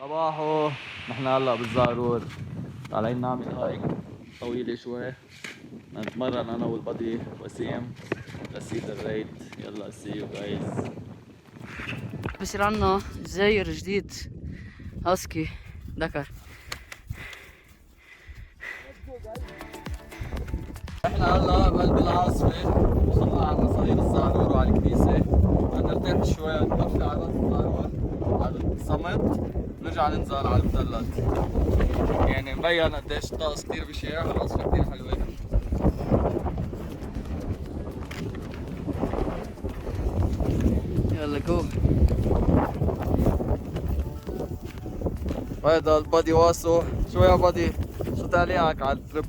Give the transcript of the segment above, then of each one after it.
صباحو. نحن هلا بالزهرور طالعين نعمل هايك طويلة شوي، نتمرن انا والبدي وسيم لسيد الريت. يلا سي يو جايز. بصير عنا جزاير جديد هاسكي دكر. نحن هلا بقلب العاصفة، وصلنا على مصارين الزهرور وعلى الكنيسة. بدنا نرتاح شوي، نطفي على الزهرور على الصمت، نرجع ننزل على المثلث. يعني مبين قديش الطقس كتير بشع، العاصفة كتير حلوة. يلا جو. وهذا البادي واسو. شو يا بادي؟ شو تعليقك على الترip؟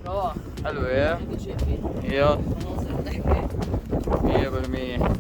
روعة. حلوة يا؟ كل شيء فيه يا مناظر ضحكة. 100%.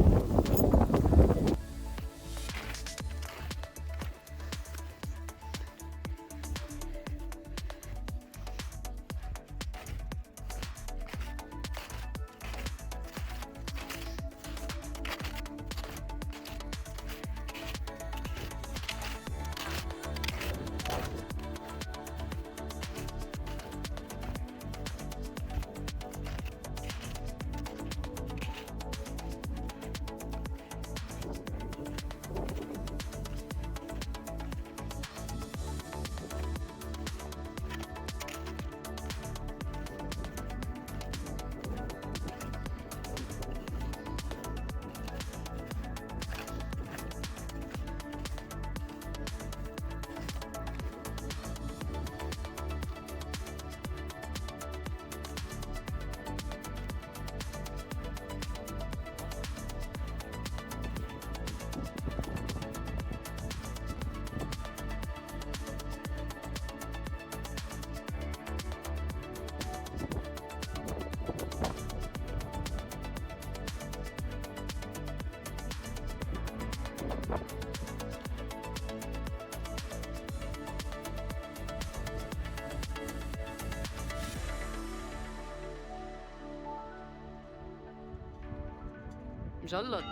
مجلط.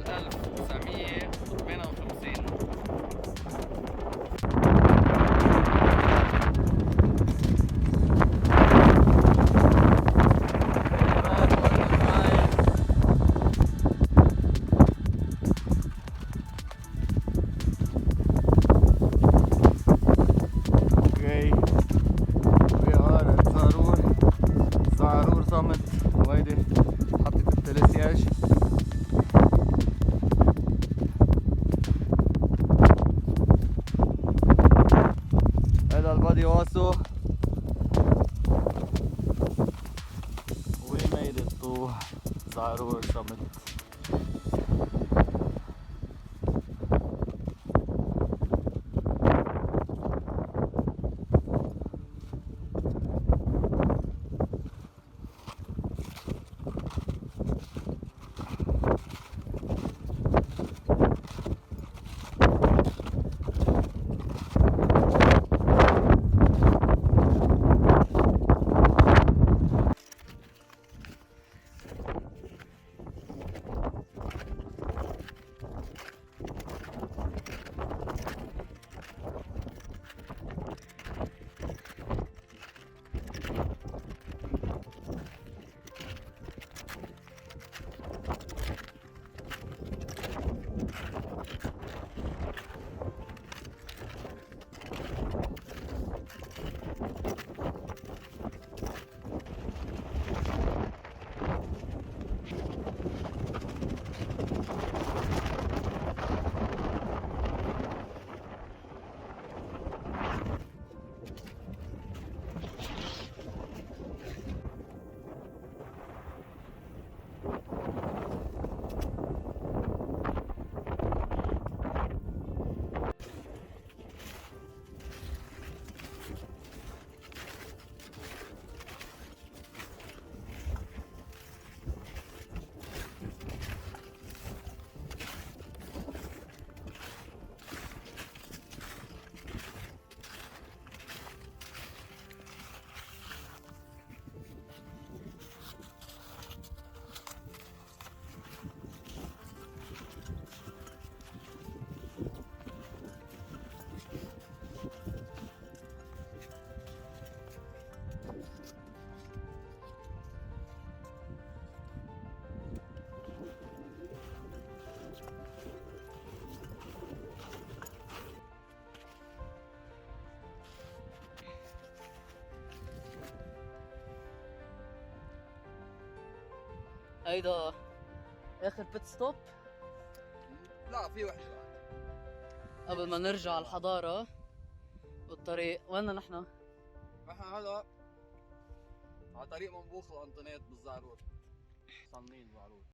1958. Okay, we are at Zarur Summit وهيدي محطة التلسياج. هذا البادي واسو. We made it to Zarur Summit. هيدا اخر بيت ستوب لا في وحدة بعد. قبل ما نرجع على الحضارة والطريق. وين نحن؟ نحن هلا على طريق منبوخ وانطونيت بالزعرور. صنين زعرور.